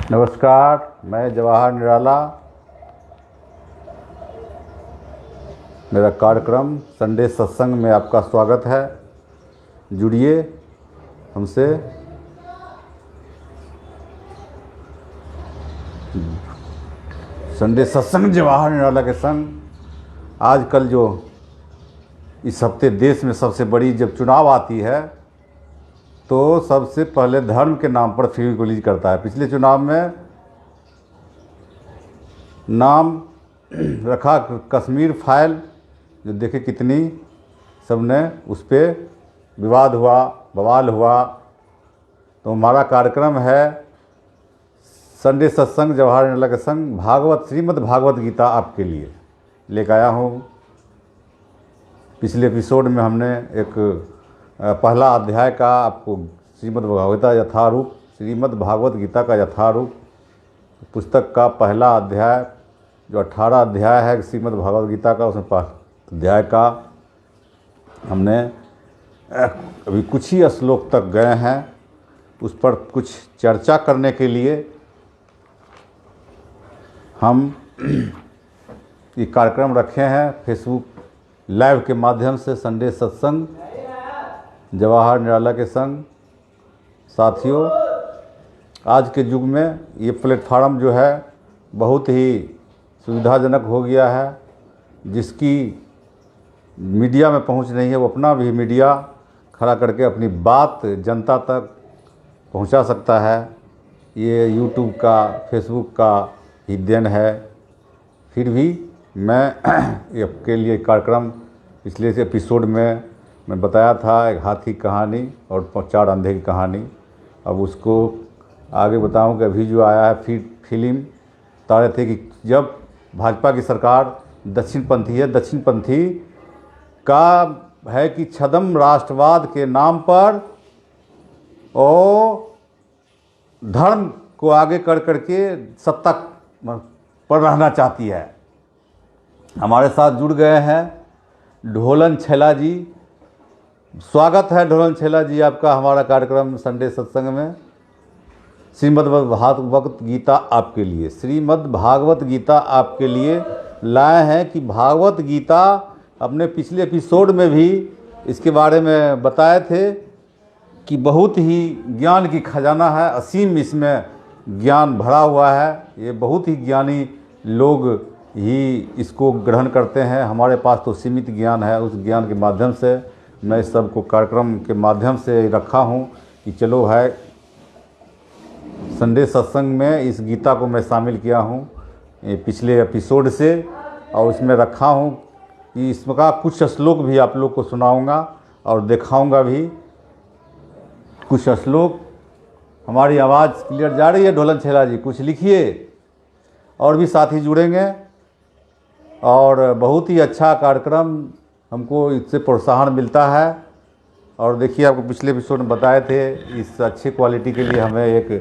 नमस्कार, मैं जवाहर निराला। मेरा कार्यक्रम संडे सत्संग में आपका स्वागत है। जुड़िए हमसे। संडे सत्संग जवाहर निराला के संग आजकल जो इस हफ्ते देश में सबसे बड़ी जब चुनाव आती है तो सबसे पहले धर्म के नाम पर फिल्म रिलीज करता है। पिछले चुनाव में नाम रखा कश्मीर फाइल, जो देखे कितनी सबने उस पर विवाद हुआ, बवाल हुआ। तो हमारा कार्यक्रम है संडे सत्संग जवाहर निराला के संग भागवत श्रीमद् भागवत गीता आपके लिए लेकर आया हूँ। पिछले एपिसोड में हमने एक पहला अध्याय का आपको श्रीमद् भागवत गीता का यथारूप पुस्तक का पहला अध्याय जो 18 अध्याय है श्रीमद् भागवत गीता का, उसमें पहला अध्याय का हमने अभी कुछ ही श्लोक तक गए हैं। उस पर कुछ चर्चा करने के लिए हम ये कार्यक्रम रखे हैं फेसबुक लाइव के माध्यम से। संडे सत्संग जवाहर निराला के संग साथियों, आज के युग में ये प्लेटफार्म जो है बहुत ही सुविधाजनक हो गया है। जिसकी मीडिया में पहुंच नहीं है वो अपना भी मीडिया खड़ा करके अपनी बात जनता तक पहुंचा सकता है। ये यूट्यूब का, फेसबुक का ही देन है। फिर भी मैं आपके लिए कार्यक्रम पिछले से एपिसोड में मैं बताया था एक हाथी कहानी और 4 अंधे की कहानी। अब उसको आगे बताऊं कि अभी जो आया है फिल्म बता रहे थे कि जब भाजपा की सरकार दक्षिणपंथी है, दक्षिणपंथी का है कि छद्म राष्ट्रवाद के नाम पर और धर्म को आगे कर करके सत्ता पर रहना चाहती है। हमारे साथ जुड़ गए हैं ढोलन छैला जी। स्वागत है ढोलन छैला जी आपका हमारा कार्यक्रम संडे सत्संग में। श्रीमद् भागवत गीता आपके लिए, श्रीमद् भागवत गीता आपके लिए लाए हैं कि भागवत गीता अपने पिछले एपिसोड में भी इसके बारे में बताए थे कि बहुत ही ज्ञान की खजाना है, असीम इसमें ज्ञान भरा हुआ है। ये बहुत ही ज्ञानी लोग ही इसको ग्रहण करते हैं। हमारे पास तो सीमित ज्ञान है। उस ज्ञान के माध्यम से मैं इस सब को कार्यक्रम के माध्यम से रखा हूँ कि चलो है संडे सत्संग में इस गीता को मैं शामिल किया हूँ पिछले एपिसोड से, और उसमें रखा हूँ कि इसका कुछ श्लोक भी आप लोग को सुनाऊंगा और दिखाऊंगा भी कुछ श्लोक। हमारी आवाज़ क्लियर जा रही है ढोलन छैला जी? कुछ लिखिए। और भी साथी जुड़ेंगे और बहुत ही अच्छा कार्यक्रम हमको इससे प्रोत्साहन मिलता है। और देखिए आपको पिछले एपिसोड में बताए थे इस अच्छी क्वालिटी के लिए हमें एक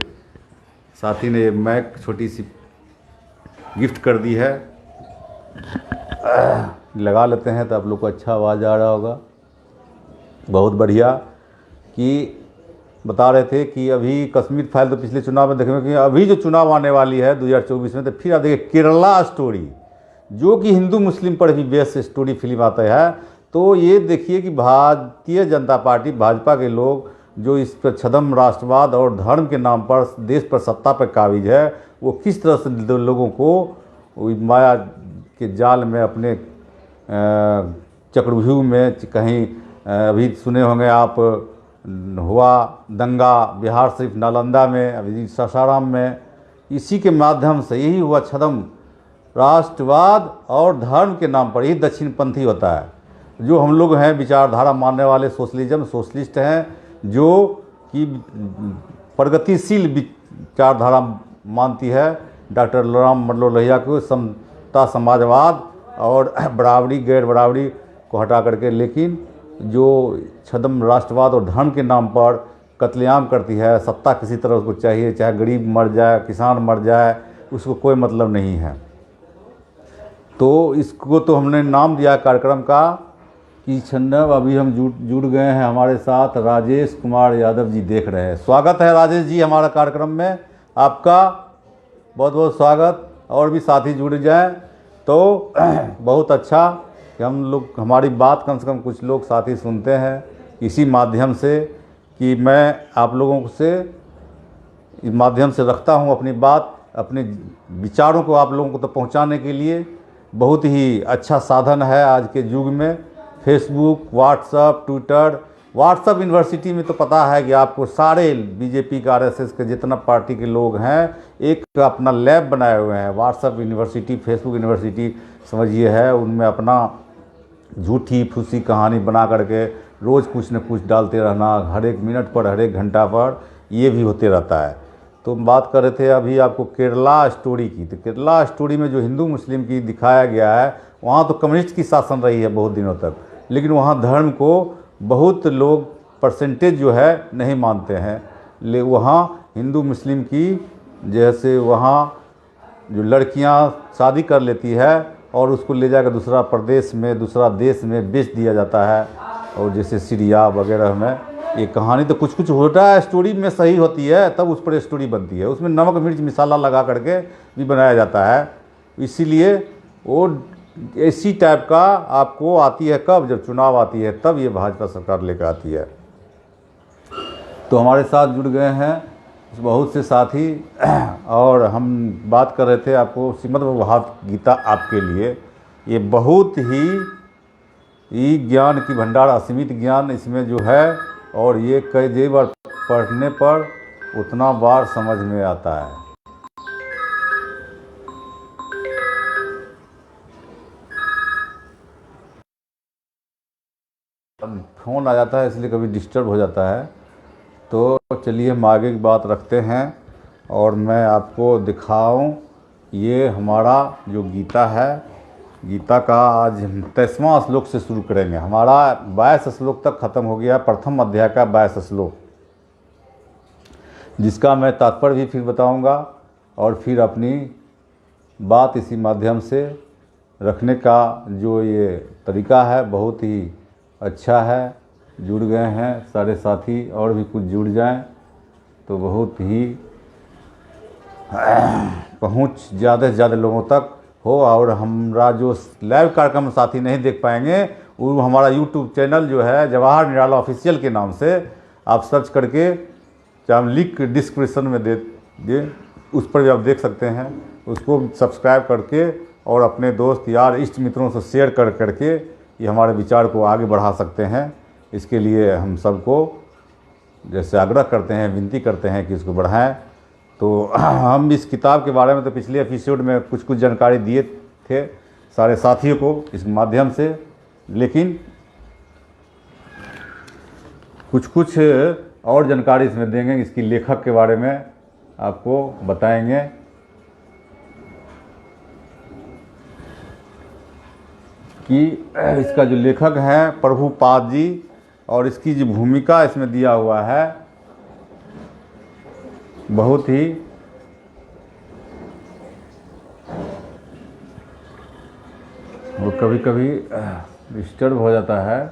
साथी ने मैक छोटी सी गिफ्ट कर दी है। लगा लेते हैं तो आप लोग को अच्छा आवाज़ आ रहा होगा। बहुत बढ़िया। कि बता रहे थे कि अभी कश्मीर फाइल तो पिछले चुनाव में देखेंगे कि अभी जो चुनाव आने वाली है 2024 में, तो फिर आप देखिए केरला स्टोरी जो कि हिंदू मुस्लिम पर भी बेस्ड स्टोरी फिल्म आता है। तो ये देखिए कि भारतीय जनता पार्टी, भाजपा के लोग जो इस पर छद्म राष्ट्रवाद और धर्म के नाम पर देश पर सत्ता पर काबिज है, वो किस तरह से लोगों को माया के जाल में अपने चक्रव्यूह में कहीं अभी सुने होंगे आप, हुआ दंगा बिहार शरीफ नालंदा में, अभी सासाराम में। इसी के माध्यम से यही हुआ छद्म राष्ट्रवाद और धर्म के नाम पर। यही दक्षिणपंथी होता है। जो हम लोग हैं विचारधारा मानने वाले सोशलिस्ट हैं, जो कि प्रगतिशील विचारधारा मानती है डॉक्टर राम मनोहर लोहिया को, समता समाजवाद और बराबरी गैर बराबरी को हटा करके। लेकिन जो छद्म राष्ट्रवाद और धर्म के नाम पर कत्लेआम करती है, सत्ता किसी तरह उसको चाहिए, चाहे गरीब मर जाए, किसान मर जाए, उसको कोई मतलब नहीं है। तो इसको तो हमने नाम दिया कार्यक्रम का कि छन्नव। अभी हम जुड़ गए हैं हमारे साथ राजेश कुमार यादव जी देख रहे हैं। स्वागत है राजेश जी हमारा कार्यक्रम में आपका। बहुत बहुत स्वागत। और भी साथी जुड़ जाएं तो बहुत अच्छा कि हम लोग, हमारी बात कम से कम कुछ लोग साथी सुनते हैं इसी माध्यम से, कि मैं आप लोगों से इस माध्यम से रखता हूं अपनी बात, अपने विचारों को आप लोगों को तो पहुंचाने के लिए। बहुत ही अच्छा साधन है आज के युग में Facebook, WhatsApp, Twitter. WhatsApp university में तो पता है कि आपको सारे बीजेपी का, आरएसएस के जितना पार्टी के लोग हैं एक अपना लैब बनाए हुए हैं। व्हाट्सअप यूनिवर्सिटी, फेसबुक यूनिवर्सिटी समझिए है, उनमें अपना झूठी फूसी कहानी बना करके रोज़ कुछ न कुछ डालते रहना, हर एक मिनट पर, हर एक घंटा पर, ये भी होते रहता है। तो हम बात कर रहे थे अभी आपको केरला स्टोरी की। तो केरला स्टोरी में जो हिंदू मुस्लिम की दिखाया गया है, वहाँ तो कम्युनिस्ट की शासन रही है बहुत दिनों तक, लेकिन वहाँ धर्म को बहुत लोग परसेंटेज जो है नहीं मानते हैं। ले वहाँ हिंदू मुस्लिम की, जैसे वहाँ जो लड़कियां शादी कर लेती है और उसको ले जाकर दूसरा प्रदेश में, दूसरा देश में बेच दिया जाता है, और जैसे सीरिया वगैरह में ये कहानी तो कुछ कुछ होता है, स्टोरी में सही होती है तब उस पर स्टोरी बनती है। उसमें नमक मिर्च मसाला लगा करके भी बनाया जाता है। इसीलिए वो इसी टाइप का आपको आती है कब, जब चुनाव आती है तब ये भाजपा सरकार लेकर आती है। तो हमारे साथ जुड़ गए हैं बहुत से साथी, और हम बात कर रहे थे आपको श्रीमद् भगवत गीता आपके लिए। ये बहुत ही ज्ञान की भंडार, असीमित ज्ञान इसमें जो है, और ये कई बार पढ़ने पर उतना बार समझ में आता है। फ़ोन आ जाता है इसलिए कभी डिस्टर्ब हो जाता है। तो चलिए हम आगे की बात रखते हैं और मैं आपको दिखाऊं। ये हमारा जो गीता है, गीता का आज हम 23वां श्लोक से शुरू करेंगे। हमारा 22 श्लोक तक ख़त्म हो गया, प्रथम अध्याय का 22 श्लोक, जिसका मैं तात्पर्य भी फिर बताऊंगा और फिर अपनी बात इसी माध्यम से रखने का जो ये तरीका है बहुत ही अच्छा है। जुड़ गए हैं सारे साथी, और भी कुछ जुड़ जाएं तो बहुत ही पहुंच ज़्यादा से ज़्यादा लोगों तक हो। और हमारा जो लाइव कार्यक्रम साथी नहीं देख पाएंगे, वो हमारा यूट्यूब चैनल जो है जवाहर निराला ऑफिशियल के नाम से आप सर्च करके, चाहे हम लिंक डिस्क्रिप्शन में दे दिए, उस पर भी आप देख सकते हैं। उसको सब्सक्राइब करके और अपने दोस्त यार इष्ट मित्रों से शेयर करके ये हमारे विचार को आगे बढ़ा सकते हैं। इसके लिए हम सबको जैसे आग्रह करते हैं, विनती करते हैं कि इसको बढ़ाएं। तो हम इस किताब के बारे में तो पिछले एपिसोड में कुछ जानकारी दिए थे सारे साथियों को इस माध्यम से, लेकिन कुछ और जानकारी इसमें देंगे। इसकी लेखक के बारे में आपको बताएंगे। कि इसका जो लेखक हैं प्रभुपाद जी, और इसकी जो भूमिका इसमें दिया हुआ है बहुत ही वो कभी कभी डिस्टर्ब हो जाता है।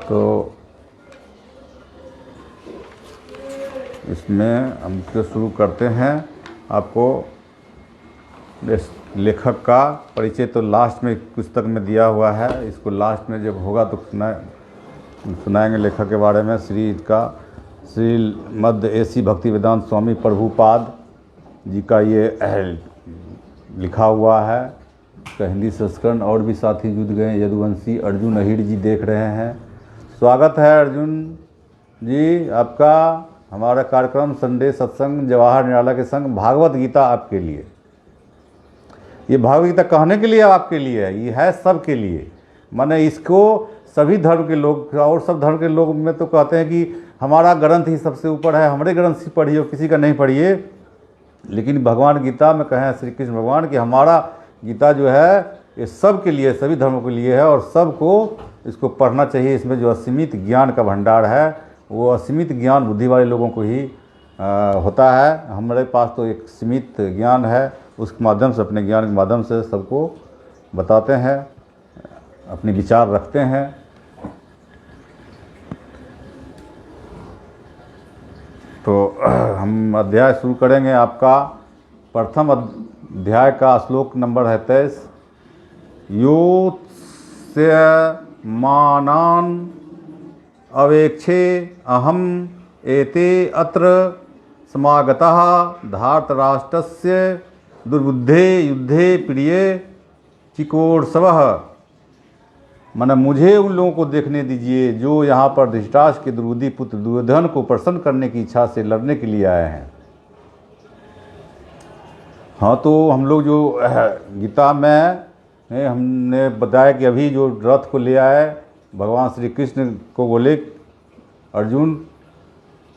तो इसमें हम तो शुरू करते हैं। आपको लेखक का परिचय तो लास्ट में पुस्तक में दिया हुआ है, इसको लास्ट में जब होगा तो सुनाएंगे लेखक के बारे में। श्री मध्य एसी भक्ति वेदांत स्वामी प्रभुपाद जी का ये लिखा हुआ है। इसका हिंदी संस्करण और भी साथी जुड़ गए। यदुवंशी अर्जुन अहिर जी देख रहे हैं, स्वागत है अर्जुन जी आपका। हमारा कार्यक्रम संडे सत्संग जवाहर निराला के संग भागवत गीता आपके लिए। ये भागवत गीता कहने के लिए आपके लिए है, ये है सबके लिए। माने इसको सभी धर्म के लोग, और सब धर्म के लोग में तो कहते हैं कि हमारा ग्रंथ ही सबसे ऊपर है, हमारे ग्रंथ से पढ़िए, किसी का नहीं पढ़िए। लेकिन भगवान गीता में कहें श्री कृष्ण भगवान कि हमारा गीता जो है ये सब के लिए, सभी धर्मों के लिए है, और सबको इसको पढ़ना चाहिए। इसमें जो असीमित ज्ञान का भंडार है, वो असीमित ज्ञान बुद्धि वाले लोगों को ही होता है। हमारे पास तो एक सीमित ज्ञान है, उसके माध्यम से, अपने ज्ञान के माध्यम से सबको बताते हैं, अपने विचार रखते हैं। तो हम अध्याय शुरू करेंगे। आपका प्रथम अध्याय का श्लोक नंबर है 23। योत्स्यमानान् अवेक्षे अहम एते अत्र समागतः धार्तराष्ट्रस्य दुर्बुद्धे युद्धे प्रिय चिकोत्सवः। माने मुझे उन लोगों को देखने दीजिए जो यहाँ पर धृतराष्ट्र के दुर्बुद्धि पुत्र दुर्योधन को प्रसन्न करने की इच्छा से लड़ने के लिए आए हैं। हाँ, तो हम लोग जो गीता में हमने बताया कि अभी जो रथ को ले आए भगवान श्री कृष्ण को बोले, अर्जुन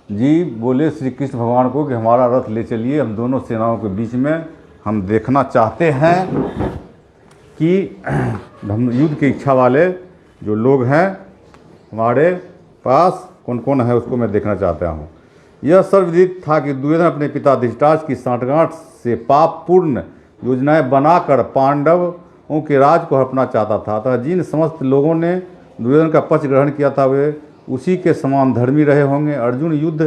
जी बोले श्री कृष्ण भगवान को कि हमारा रथ ले चलिए, हम दोनों सेनाओं के बीच में हम देखना चाहते हैं कि हम युद्ध की इच्छा वाले जो लोग हैं हमारे पास कौन कौन है, उसको मैं देखना चाहता हूँ। यह सर्वविदित था कि दुर्योधन अपने पिता धृतराष्ट्र की सांठगांठ से पापपूर्ण योजनाएं बनाकर पांडवों के राज को हड़पना चाहता था। अतः जिन समस्त लोगों ने दुर्योधन का पक्ष ग्रहण किया था वे उसी के समान धर्मी रहे होंगे। अर्जुन युद्ध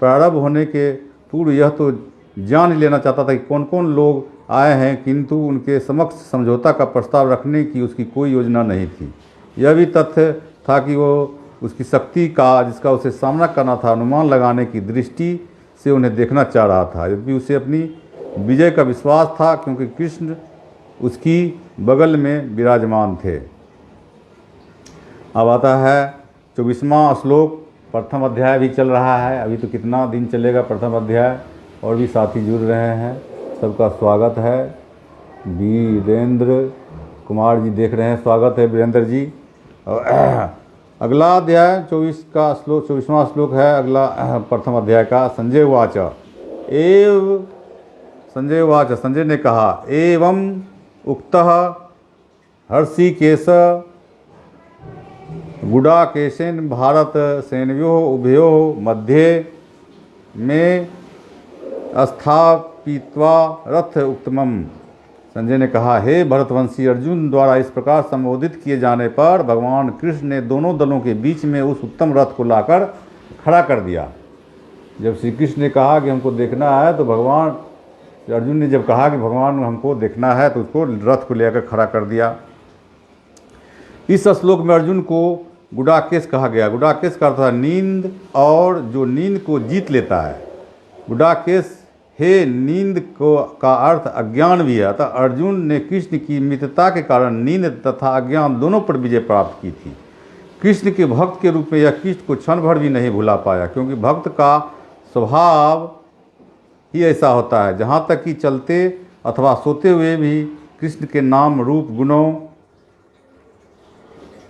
प्रारंभ होने के पूर्व यह तो जान लेना चाहता था कि कौन कौन लोग आए हैं, किंतु उनके समक्ष समझौता का प्रस्ताव रखने की उसकी कोई योजना नहीं थी। यह भी तथ्य था कि वो उसकी शक्ति का जिसका उसे सामना करना था अनुमान लगाने की दृष्टि से उन्हें देखना चाह रहा था, यद्यपि उसे अपनी विजय का विश्वास था क्योंकि कृष्ण उसकी बगल में विराजमान थे। अब आता है 24वां श्लोक। प्रथम अध्याय भी चल रहा है, अभी तो कितना दिन चलेगा प्रथम अध्याय, और भी साथी जुड़ रहे हैं, सबका स्वागत है। वीरेंद्र कुमार जी देख रहे हैं, स्वागत है वीरेंद्र जी। अगला अध्याय 24वां श्लोक है अगला प्रथम अध्याय का। संजय उवाच संजय ने कहा, एवं उक्तः हर्षिकेश गुडाकेशेन भारत सेनयोः उभयोः मध्ये में स्थापित्वा रथ उत्तमम। संजय ने कहा, हे भरतवंशी, अर्जुन द्वारा इस प्रकार संबोधित किए जाने पर भगवान कृष्ण ने दोनों दलों के बीच में उस उत्तम रथ को लाकर खड़ा कर दिया। जब श्री कृष्ण ने कहा कि हमको देखना है, तो भगवान अर्जुन ने जब कहा कि भगवान हमको देखना है, तो उसको रथ को लेकर खड़ा कर दिया। इस श्लोक में अर्जुन को गुडाकेश कहा गया। गुडाकेश का अर्थ है नींद, और जो नींद को जीत लेता है। गुडाकेश हे नींद को का अर्थ अज्ञान भी है। अतः अर्जुन ने कृष्ण की मित्रता के कारण नींद तथा अज्ञान दोनों पर विजय प्राप्त की थी। कृष्ण के भक्त के रूप में यह कृष्ण को क्षण भर भी नहीं भुला पाया, क्योंकि भक्त का स्वभाव ही ऐसा होता है। जहाँ तक कि चलते अथवा सोते हुए भी कृष्ण के नाम रूप गुणों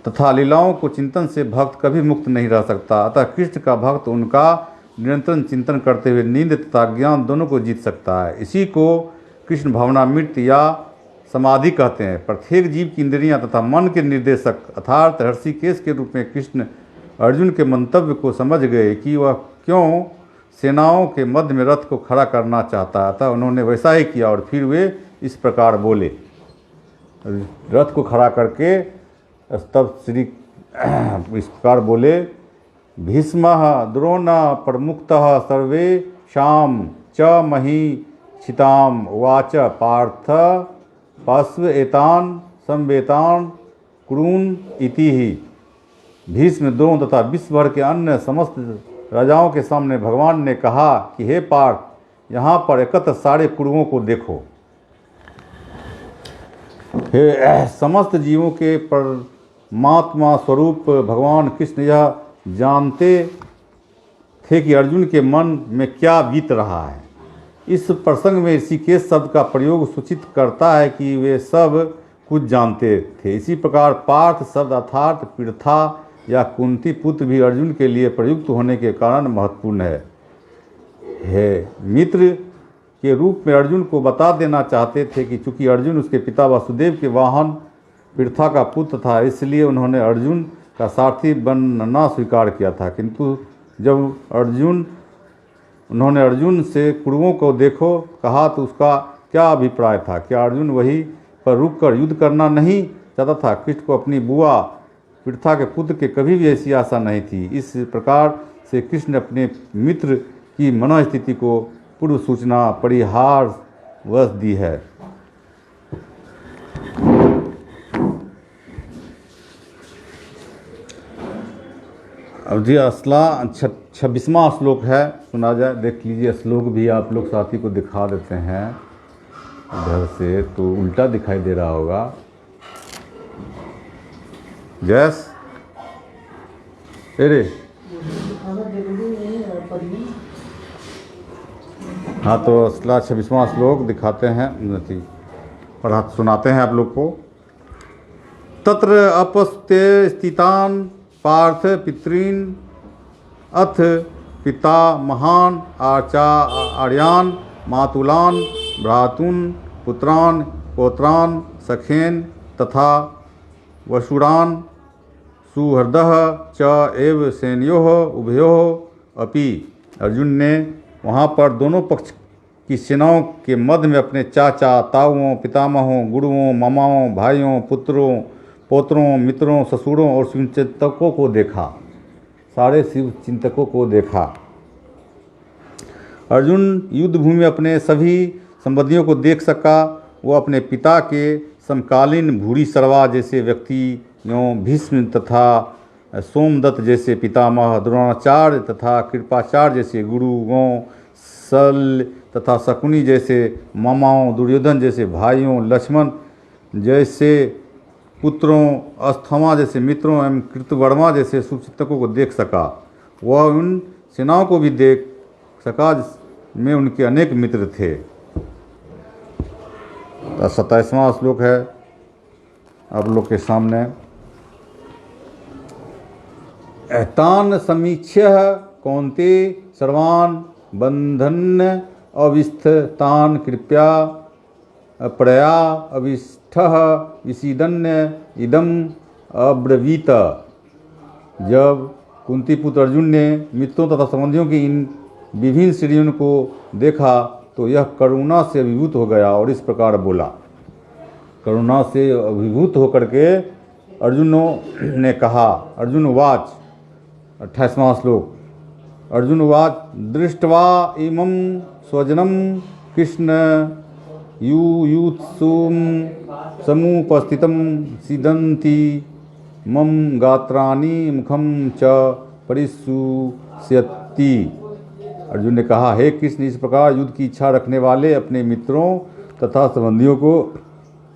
तथा लीलाओं को चिंतन से भक्त कभी मुक्त नहीं रह सकता। अतः कृष्ण का भक्त उनका निरंतर चिंतन करते हुए नींद तथा ज्ञान दोनों को जीत सकता है। इसी को कृष्ण भावनामृत या समाधि कहते हैं। प्रत्येक जीव की इंद्रियां तथा मन के निर्देशक अर्थात हर्षिकेश के रूप में कृष्ण अर्जुन के मंतव्य को समझ गए कि वह क्यों सेनाओं के मध्य में रथ को खड़ा करना चाहता था। उन्होंने वैसा ही किया और फिर वे इस प्रकार बोले, रथ को खड़ा करके तब श्री इस प्रकार बोले, भीष्मः द्रोणः प्रमुक्तः सर्वेषां च मही क्षिताम उवाच पार्थ पश्व एतान संवेतान कुरुन इति ही। भीष्म, द्रोण तथा विश्व भर के अन्य समस्त राजाओं के सामने भगवान ने कहा कि हे पार्थ, यहाँ पर एकत्र सारे कुरुओं को देखो। हे समस्त जीवों के परमात्मा स्वरूप भगवान कृष्ण यह जानते थे कि अर्जुन के मन में क्या बीत रहा है। इस प्रसंग में ऋषिकेश शब्द का प्रयोग सूचित करता है कि वे सब कुछ जानते थे। इसी प्रकार पार्थ शब्द अर्थात पृथा या कुंती पुत्र भी अर्जुन के लिए प्रयुक्त होने के कारण महत्वपूर्ण है। मित्र के रूप में अर्जुन को बता देना चाहते थे कि चूंकि अर्जुन उसके पिता वसुदेव के वाहन पृथा का पुत्र था, इसलिए उन्होंने अर्जुन का सारथी बनना स्वीकार किया था। किंतु जब उन्होंने अर्जुन से कुरुओं को देखो कहा तो उसका क्या अभिप्राय था? क्या अर्जुन वहीं पर रुककर युद्ध करना नहीं चाहता था? कृष्ण को अपनी बुआ पृथा के पुत्र के कभी भी ऐसी आशा नहीं थी। इस प्रकार से कृष्ण अपने मित्र की मनोस्थिति को पूर्व सूचना परिहारवश दी है। अब जी असला 26वां श्लोक है, सुना जाए, देख लीजिए। श्लोक भी आप लोग साथी को दिखा देते हैं इधर से, तो उल्टा दिखाई दे रहा होगा। गैस अरे हाँ, तो असला 26वां श्लोक दिखाते हैं, पढ़ा सुनाते हैं आप लोग को। तत्र अपस्ते स्थितान पार्थ पितॄन अथ पिता महान आर्यान मातुलान भ्रातून पुत्रान पौत्रान सखेन तथा वशुरान सुहृदः च एव सेनयोः उभयोः अपि। अर्जुन ने वहाँ पर दोनों पक्ष की सेनाओं के मध्य में अपने चाचा ताऊओं पितामहों गुरुओं मामाओं भाइयों पुत्रों पौत्रों मित्रों ससुरों और शिवचिंतकों को देखा, सारे शिव चिंतकों को देखा। अर्जुन युद्ध भूमि में अपने सभी संबंधियों को देख सका। वो अपने पिता के समकालीन भूरी सरवा जैसे व्यक्तियों, भीष्म तथा सोमदत्त जैसे पितामह, द्रोणाचार्य तथा कृपाचार्य जैसे गुरुओं, शल्य तथा शकुनी जैसे मामाओं, दुर्योधन जैसे भाइयों, लक्ष्मण जैसे पुत्रों, अस्थमा जैसे मित्रों एवं कृतवर्मा जैसे शुभचिंतकों को देख सका। वह उन सेनाओं को भी देख सका जिसमें उनके अनेक मित्र थे। 27वां श्लोक है आप लोग के सामने। तान समीक्ष्य कौन्ते सर्वान् बंधन अविस्थतान कृपया प्रया अविष्ठः विसीदन्य इदम अब्रवीत। जब कुंती पुत्र अर्जुन ने मित्रों तथा संबंधियों की इन विभिन्न श्रेणियों को देखा तो यह करुणा से अभिभूत हो गया और इस प्रकार बोला। करुणा से अभिभूत होकर के अर्जुन ने कहा, अर्जुन उवाच, 28वां श्लोक। अर्जुन उवाच दृष्ट्वा इमं स्वजनं कृष्ण युयुत्सुं समुपस्थितं सीदन्ति मम गात्राणि मुखं च परिशुष्यति। अर्जुन ने कहा, हे कृष्ण, इस प्रकार युद्ध की इच्छा रखने वाले अपने मित्रों तथा संबंधियों को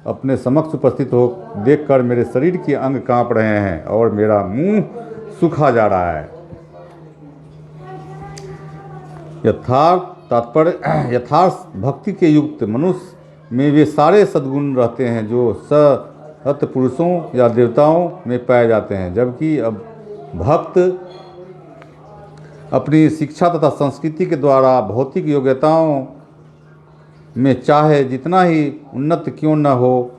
अपने समक्ष उपस्थित हो देखकर मेरे शरीर के अंग कांप रहे हैं और मेरा मुंह सूखा जा रहा है। यथार्थ भक्ति के युक्त मनुष्य में वे सारे सद्गुण रहते हैं जो सत पुरुषों या देवताओं में पाए जाते हैं, जबकि अब भक्त अपनी शिक्षा तथा संस्कृति के द्वारा भौतिक योग्यताओं में चाहे जितना ही उन्नत क्यों न हो,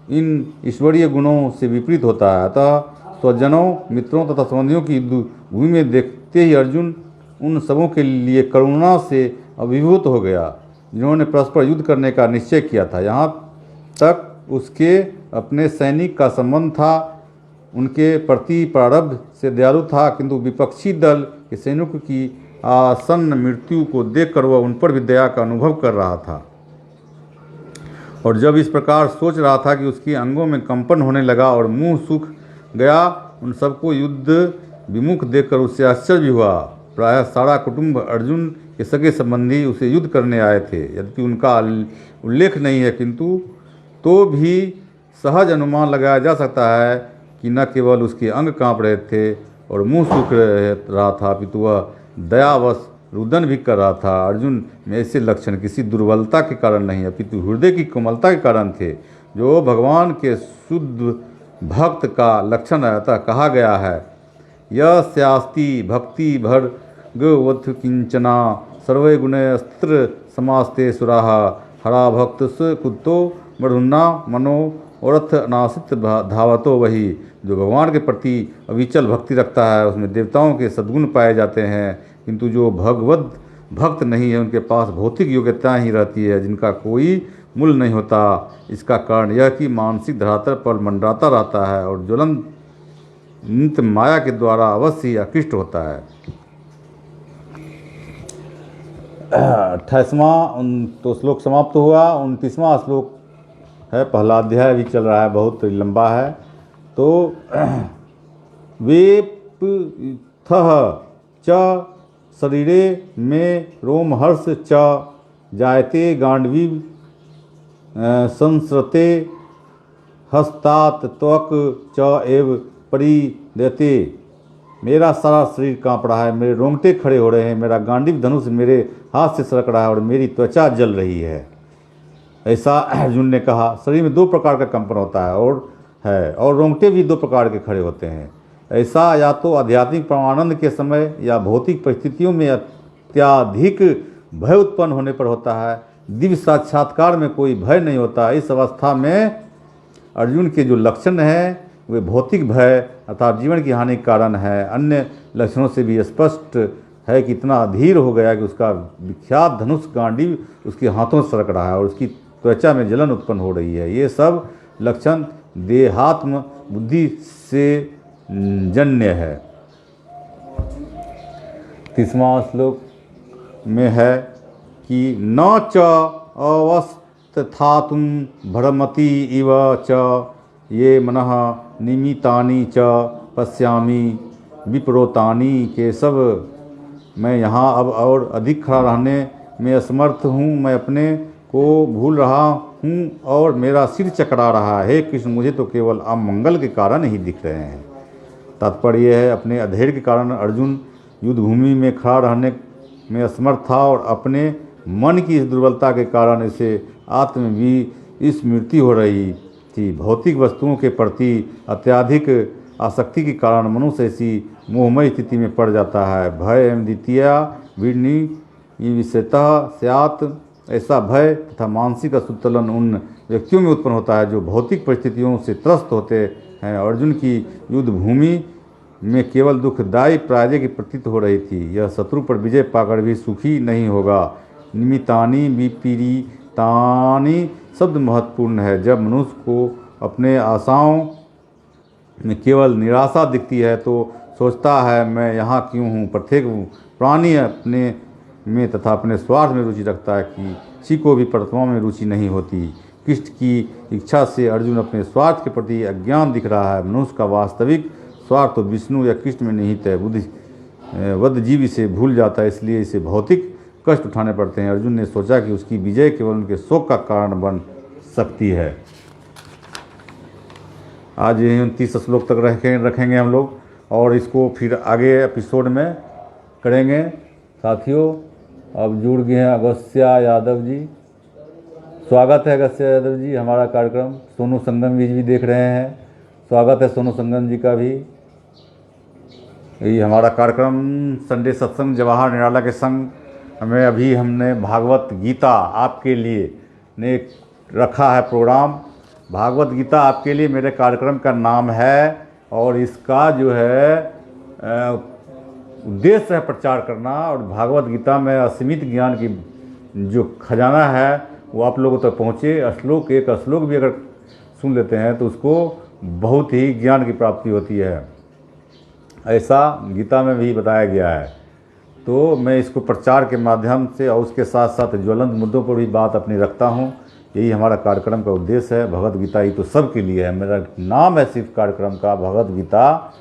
इन ईश्वरीय गुणों से विपरीत होता है। अतः स्वजनों, मित्रों तथा संबंधियों की भूमि में देखते ही अर्जुन उन सबों के लिए करुणा से अभिभूत हो गया जिन्होंने परस्पर युद्ध करने का निश्चय किया था। यहाँ तक उसके अपने सैनिक का संबंध था, उनके प्रति प्रारब्ध से दयालु था, किंतु विपक्षी दल के सैनिकों की आसन्न मृत्यु को देखकर वह उन पर भी दया का अनुभव कर रहा था। और जब इस प्रकार सोच रहा था कि उसके अंगों में कंपन होने लगा और मुंह सूख गया। उन सबको युद्ध विमुख देखकर उससे आश्चर्य भी हुआ। प्रायः सारा कुटुंब अर्जुन के सगे संबंधी उसे युद्ध करने आए थे। यद्यपि उनका उल्लेख नहीं है, किंतु तो भी सहज अनुमान लगाया जा सकता है कि न केवल उसके अंग कांप रहे थे और मुंह सूख रहा था, अपितु वह दयावश रुदन भी कर रहा था। अर्जुन में ऐसे लक्षण किसी दुर्बलता के कारण नहीं, अपितु हृदय की कोमलता के कारण थे, जो भगवान के शुद्ध भक्त का लक्षण है। अतः कहा गया है, यस्यास्ति भक्ति भर्गवत किंचना सर्वे गुणस्त्र समास्ते सुराः हरा भक्त कुतो मधुन्ना मनो औरथ नासित धावतो। वही जो भगवान के प्रति अविचल भक्ति रखता है उसमें देवताओं के सद्गुण पाए जाते हैं, किंतु जो भगवत भक्त नहीं है उनके पास भौतिक योग्यताएं ही रहती है जिनका कोई मूल्य नहीं होता। इसका कारण यह कि मानसिक धरातल पर मंडराता रहता है और ज्वलंत माया के द्वारा अवश्य ही आकृष्ट होता है। 28वां तो श्लोक समाप्त हुआ। 29वां श्लोक है, पहला अध्याय भी चल रहा है, बहुत लंबा है। तो वेपथः च शरीरे में रोमहर्ष च जायते गांडवी संसृते हस्तात त्वक च एव परिदते। मेरा सारा शरीर काँप रहा है, मेरे रोंगटे खड़े हो रहे हैं, मेरा गांडीव धनुष मेरे हाथ से सरक रहा है और मेरी त्वचा जल रही है। ऐसा अर्जुन ने कहा। शरीर में 2 प्रकार का कंपन होता है और रोंगटे भी 2 प्रकार के खड़े होते हैं। ऐसा या तो आध्यात्मिक परमानंद के समय या भौतिक परिस्थितियों में अत्याधिक भय उत्पन्न होने पर होता है। दिव्य साक्षात्कार में कोई भय नहीं होता। इस अवस्था में अर्जुन के जो लक्षण हैं वे भौतिक भय अर्थात जीवन की हानि के कारण है। अन्य लक्षणों से भी स्पष्ट है कि इतना अधीर हो गया कि उसका विख्यात धनुष गांडीव उसके हाथों से सरक रहा है और उसकी त्वचा में जलन उत्पन्न हो रही है। ये सब लक्षण देहात्म बुद्धि से जन्य है। 30वां श्लोक में है कि न च अवस्थातुं भ्रमति इव च ये मनः निमितानि च पश्यामि विप्रोतानि केशव। मैं यहाँ अब और अधिक खड़ा रहने में असमर्थ हूँ। मैं अपने को भूल रहा हूँ और मेरा सिर चकरा रहा है। कृष्ण, मुझे तो केवल अमंगल के कारण ही दिख रहे हैं। तात्पर्य यह है, अपने अधैर्य के कारण अर्जुन युद्ध भूमि में खड़ा रहने में असमर्थ था और अपने मन की इस दुर्बलता के कारण इसे स्मृति हो रही थी। भौतिक वस्तुओं के प्रति अत्यधिक आसक्ति के कारण मनुष्य ऐसी मोहमय स्थिति में पड़ जाता है। भय एवं द्वितीया विषयतः स्यात्। ऐसा भय तथा मानसिक असंतुलन उन व्यक्तियों में उत्पन्न होता है जो भौतिक परिस्थितियों से त्रस्त होते हैं। अर्जुन की युद्ध भूमि में केवल दुखदायी पराजय की प्रतीत हो रही थी। यह शत्रु पर विजय पाकर भी सुखी नहीं होगा। निमितानि विपरीतानि शब्द महत्वपूर्ण है। जब मनुष्य को अपने आशाओं में केवल निराशा दिखती है तो सोचता है मैं यहाँ क्यों हूँ। प्रत्येक प्राणी अपने में तथा अपने स्वार्थ में रुचि रखता है कि किसी को भी परमात्मा में रुचि नहीं होती। कृष्ण की इच्छा से अर्जुन अपने स्वार्थ के प्रति अज्ञान दिख रहा है। मनुष्य का वास्तविक स्वार्थ तो विष्णु या कृष्ण में निहित है। बुद्ध जीव इसे भूल जाता है, इसलिए इसे भौतिक कष्ट उठाने पड़ते हैं। अर्जुन ने सोचा कि उसकी विजय केवल उनके शोक का कारण बन सकती है। आज यही 29 श्लोक तक रखेंगे हम लोग और इसको फिर आगे एपिसोड में करेंगे। साथियों, अब जुड़ गए हैं अगस्त्या यादव जी। स्वागत है अगस्त्या यादव जी, हमारा कार्यक्रम सोनू संगम जी भी देख रहे हैं। स्वागत है सोनू संगम जी का भी। यही हमारा कार्यक्रम संडे सत्संग जवाहर निराला के संग हमें अभी हमने भागवत गीता आपके लिए ने रखा है प्रोग्राम। भागवत गीता आपके लिए मेरे कार्यक्रम का नाम है और इसका जो है उद्देश्य है प्रचार करना। और भागवत गीता में असीमित ज्ञान की जो खजाना है वो आप लोगों तक पहुँचे। एक श्लोक भी अगर सुन लेते हैं तो उसको बहुत ही ज्ञान की प्राप्ति होती है। ऐसा गीता में भी बताया गया है। तो मैं इसको प्रचार के माध्यम से और उसके साथ साथ ज्वलंत मुद्दों पर भी बात अपनी रखता हूँ। यही हमारा कार्यक्रम का उद्देश्य है। भगवत गीता ही तो सबके लिए है। मेरा नाम है सिर्फ कार्यक्रम का भगवत गीता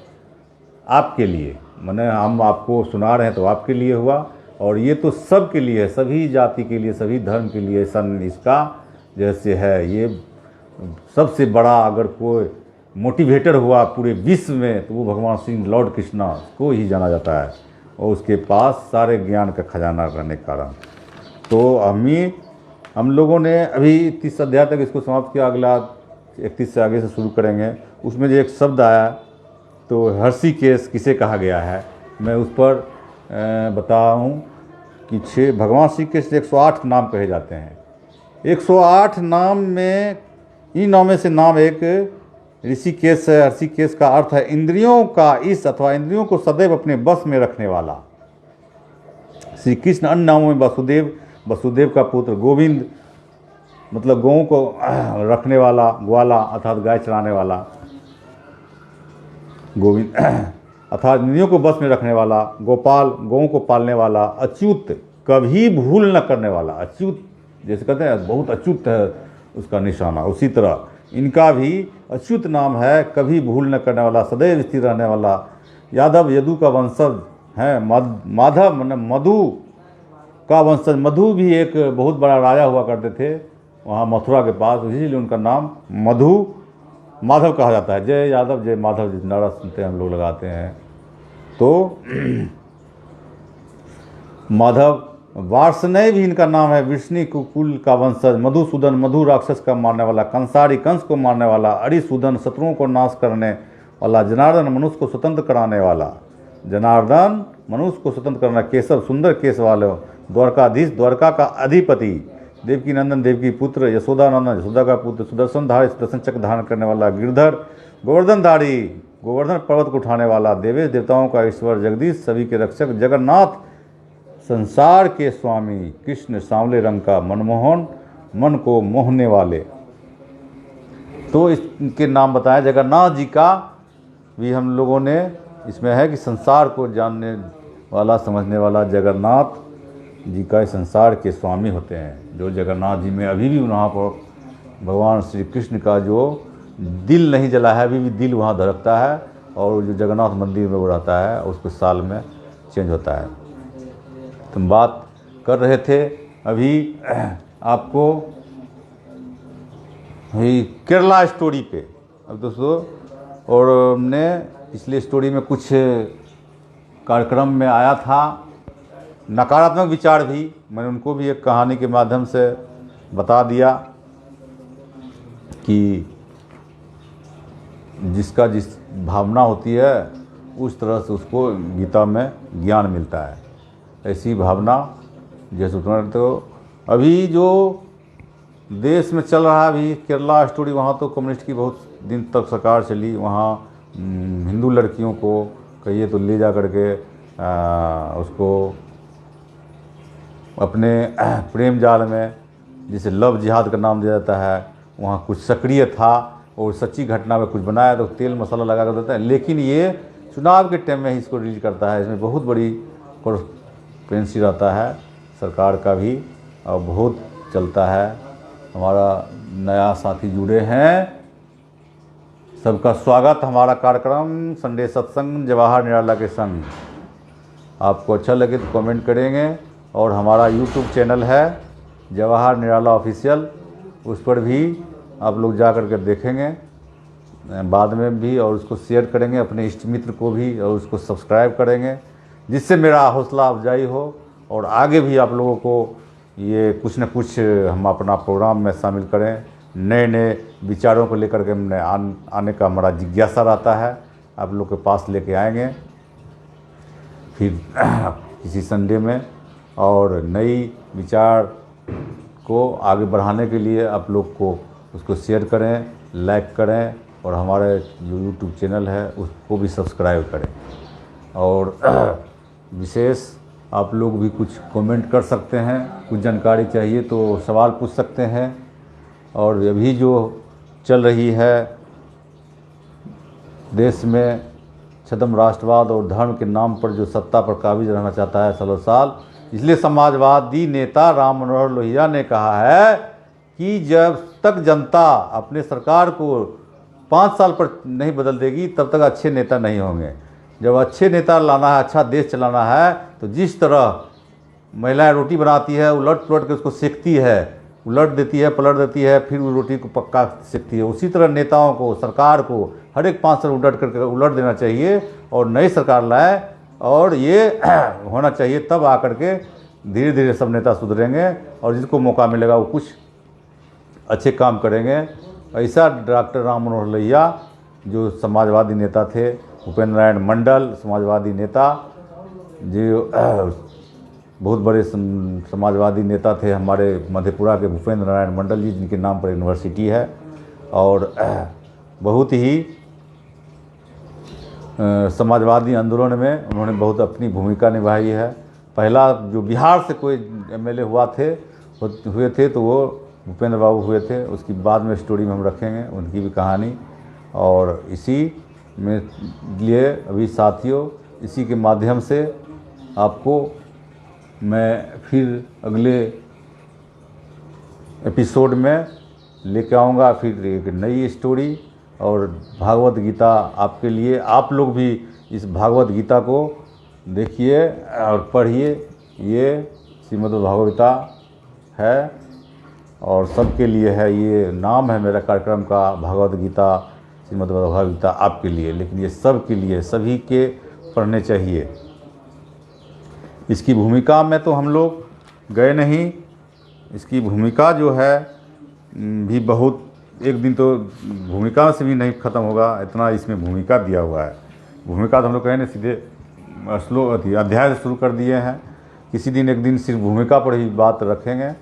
आपके लिए। मैंने हम आपको सुना रहे हैं तो आपके लिए हुआ और ये तो सबके लिए है, सभी जाति के लिए, सभी धर्म के लिए। इसका जैसे है ये सबसे बड़ा अगर कोई मोटिवेटर हुआ पूरे विश्व में तो वो भगवान श्री लॉर्ड कृष्णा को ही जाना जाता है और उसके पास सारे ज्ञान का खजाना रहने के कारण। तो हम लोगों ने अभी 30 अध्याय तक इसको समाप्त किया। अगला 31 से आगे से शुरू करेंगे। उसमें जो एक शब्द आया तो हर्षिकेश किसे कहा गया है, मैं उस पर बताऊं कि भगवान श्री कृष्ण 108 नाम कहे जाते हैं। 108 नाम में इन नामों से नाम एक ऋषिकेश है। हर्षिकेश का अर्थ है इंद्रियों का ईश अथवा इंद्रियों को सदैव अपने बस में रखने वाला। श्री कृष्ण अन्य नामों में वसुदेव का पुत्र, गोविंद मतलब गौओं को रखने वाला, ग्वाला अर्थात गाय चराने वाला, गोविंद अर्थात इंद्रियों को बस में रखने वाला, गोपाल गौओं को पालने वाला, अच्युत कभी भूल न करने वाला, अच्युत जैसे कहते हैं बहुत अच्युत है उसका निशाना, उसी तरह इनका भी अच्युत नाम है, कभी भूल न करने वाला, सदैव स्थिर रहने वाला। यादव यदु का वंशज है, माधव मधु का वंशज। मधु भी एक बहुत बड़ा राजा हुआ करते थे वहाँ मथुरा के पास, इसीलिए उनका नाम मधु माधव कहा जाता है। जय यादव जय माधव जिस नारा सुनते हैं हम लोग लगाते हैं। तो माधव वार्ष्णेय भी इनका नाम है, विष्णु कुल का वंशज। मधुसूदन मधु राक्षस का मारने वाला, कंसारी कंस को मारने वाला, अरिसूदन शत्रुओं को नाश करने वाला, जनार्दन मनुष्य को स्वतंत्र कराने वाला, जनार्दन मनुष्य को स्वतंत्र करना, केशव सुंदर केस वाले, द्वारकाधीश द्वारका का अधिपति, देवकी नंदन देवकी पुत्र, यशोदानंदन यशोदा का पुत्र, सुदर्शन धारी सुदर्शन चक्र धारण करने वाला, गिरधर गोवर्धनधारी गोवर्धन पर्वत को उठाने वाला, देवेश देवताओं का ईश्वर, जगदीश सभी के रक्षक, जगन्नाथ संसार के स्वामी, कृष्ण सांवले रंग का, मनमोहन मन को मोहने वाले। तो इसके नाम बताए। जगन्नाथ जी का भी हम लोगों ने इसमें है कि संसार को जानने वाला समझने वाला जगन्नाथ जी का संसार के स्वामी होते हैं। जो जगन्नाथ जी में अभी भी वहाँ पर भगवान श्री कृष्ण का जो दिल नहीं जला है, अभी भी दिल वहाँ धड़कता है, और जो जगन्नाथ मंदिर में वो रहता है उसको साल में चेंज होता है। तुम बात कर रहे थे अभी आपको केरला स्टोरी पे। अब दोस्तों, और हमने पिछले स्टोरी में कुछ कार्यक्रम में आया था नकारात्मक विचार भी, मैंने उनको भी एक कहानी के माध्यम से बता दिया कि जिसका जिस भावना होती है उस तरह से उसको गीता में ज्ञान मिलता है। ऐसी भावना जैसे तो अभी जो देश में चल रहा है अभी केरला स्टोरी, वहाँ तो कम्युनिस्ट की बहुत दिन तक सरकार चली। वहाँ हिंदू लड़कियों को कहिए तो ले जा करके उसको अपने प्रेम जाल में, जिसे लव जिहाद का नाम दिया जाता है, वहाँ कुछ सक्रिय था और सच्ची घटना में कुछ बनाया तो तेल मसाला लगा कर देता है। लेकिन ये चुनाव के टाइम में ही इसको रिलीज करता है। इसमें बहुत बड़ी कॉन्स्पिरेसी रहता है सरकार का भी, और बहुत चलता है। हमारा नया साथी जुड़े हैं, सबका स्वागत। हमारा कार्यक्रम संडे सत्संग जवाहर निराला के संग। आपको अच्छा लगे तो कमेंट करेंगे, और हमारा यूट्यूब चैनल है जवाहर निराला ऑफिशियल, उस पर भी आप लोग जा कर के देखेंगे बाद में भी, और उसको शेयर करेंगे अपने इष्ट मित्र को भी, और उसको सब्सक्राइब करेंगे, जिससे मेरा हौसला अफजाई हो और आगे भी आप लोगों को ये कुछ न कुछ हम अपना प्रोग्राम में शामिल करें। नए नए विचारों को लेकर के हमने आने का हमारा जिज्ञासा रहता है, आप लोग के पास लेके आएंगे फिर किसी संडे में। और नई विचार को आगे बढ़ाने के लिए आप लोग को उसको शेयर करें, लाइक करें, और हमारे जो यूट्यूब चैनल है उसको भी सब्सक्राइब करें। और विशेष आप लोग भी कुछ कमेंट कर सकते हैं, कुछ जानकारी चाहिए तो सवाल पूछ सकते हैं। और अभी जो चल रही है देश में छद्म राष्ट्रवाद और धर्म के नाम पर जो सत्ता पर काबिज रहना चाहता है सालों साल, इसलिए समाजवादी नेता राम मनोहर लोहिया ने कहा है कि जब तक जनता अपने सरकार को 5 साल पर नहीं बदल देगी तब तक अच्छे नेता नहीं होंगे। जब अच्छे नेता लाना है, अच्छा देश चलाना है, तो जिस तरह महिलाएं रोटी बनाती है, उलट पुलट के उसको सेकती है, उलट देती है, पलट देती है, फिर वो रोटी को पक्का सेकती है, उसी तरह नेताओं को, सरकार को हर एक 5 साल उलट देना चाहिए और नई सरकार लाए। और ये होना चाहिए, तब आकर के धीरे धीरे सब नेता सुधरेंगे और जिसको मौका मिलेगा वो कुछ अच्छे काम करेंगे। ऐसा डॉक्टर राम मनोहर लोहिया जो समाजवादी नेता थे, भूपेंद्र नारायण मंडल समाजवादी नेता, जो बहुत बड़े समाजवादी नेता थे हमारे मधेपुरा के भूपेंद्र नारायण मंडल जी, जिनके नाम पर यूनिवर्सिटी है, और बहुत ही समाजवादी आंदोलन में उन्होंने बहुत अपनी भूमिका निभाई है। पहला जो बिहार से कोई एमएलए हुए थे तो वो भूपेंद्र बाबू हुए थे। उसकी बाद में स्टोरी में हम रखेंगे उनकी भी कहानी। और इसी में लिए अभी साथियों, इसी के माध्यम से आपको मैं फिर अगले एपिसोड में लेके आऊँगा फिर एक नई स्टोरी और भागवत गीता आपके लिए। आप लोग भी इस भागवत गीता को देखिए और पढ़िए। ये श्रीमद्भागवत गीता है और सबके लिए है। ये नाम है मेरा कार्यक्रम का, भागवत गीता, श्रीमद्भागवत गीता आपके लिए, लेकिन ये सब के लिए, सभी के पढ़ने चाहिए। इसकी भूमिका में तो हम लोग गए नहीं, इसकी भूमिका जो है भी बहुत, एक दिन तो भूमिका से भी नहीं ख़त्म होगा, इतना इसमें भूमिका दिया हुआ है। भूमिका तो हम लोग कहें ना सीधे श्लोक अध्याय से शुरू कर दिए हैं। किसी दिन एक दिन सिर्फ भूमिका पर ही बात रखेंगे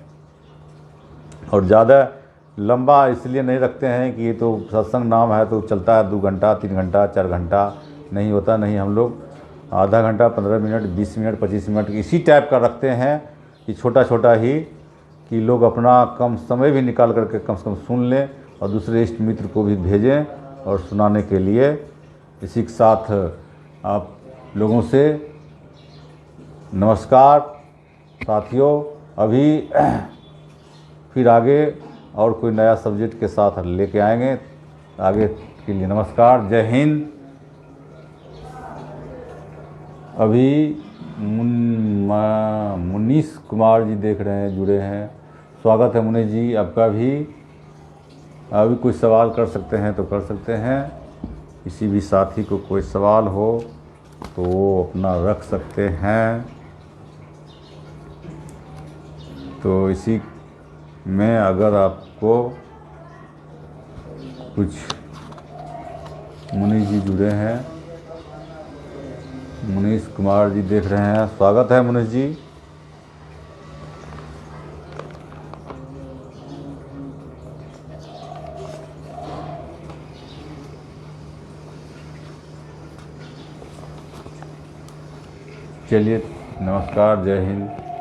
और ज़्यादा लंबा इसलिए नहीं रखते हैं कि ये तो सत्संग नाम है तो चलता है 2 घंटा 3 घंटा 4 घंटा, नहीं होता। नहीं, हम लोग आधा घंटा 15 मिनट 20 मिनट 25 मिनट इसी टाइप का रखते हैं कि छोटा छोटा ही, कि लोग अपना कम समय भी निकाल करके कम से कम सुन लें और दूसरे इष्ट मित्र को भी भेजें और सुनाने के लिए। इसी के साथ आप लोगों से नमस्कार साथियों। अभी फिर आगे और कोई नया सब्जेक्ट के साथ लेके आएंगे। आगे के लिए नमस्कार, जय हिंद। अभी मुनीश कुमार जी देख रहे हैं, जुड़े हैं, स्वागत है मुनीश जी आपका भी। अभी कोई सवाल कर सकते हैं तो कर सकते हैं। किसी भी साथी को कोई सवाल हो तो वो अपना रख सकते हैं। तो इसी में अगर आपको कुछ, मुनीश जी जुड़े हैं, मुनीश कुमार जी देख रहे हैं, स्वागत है मुनीश जी। चलिए नमस्कार, जय हिंद।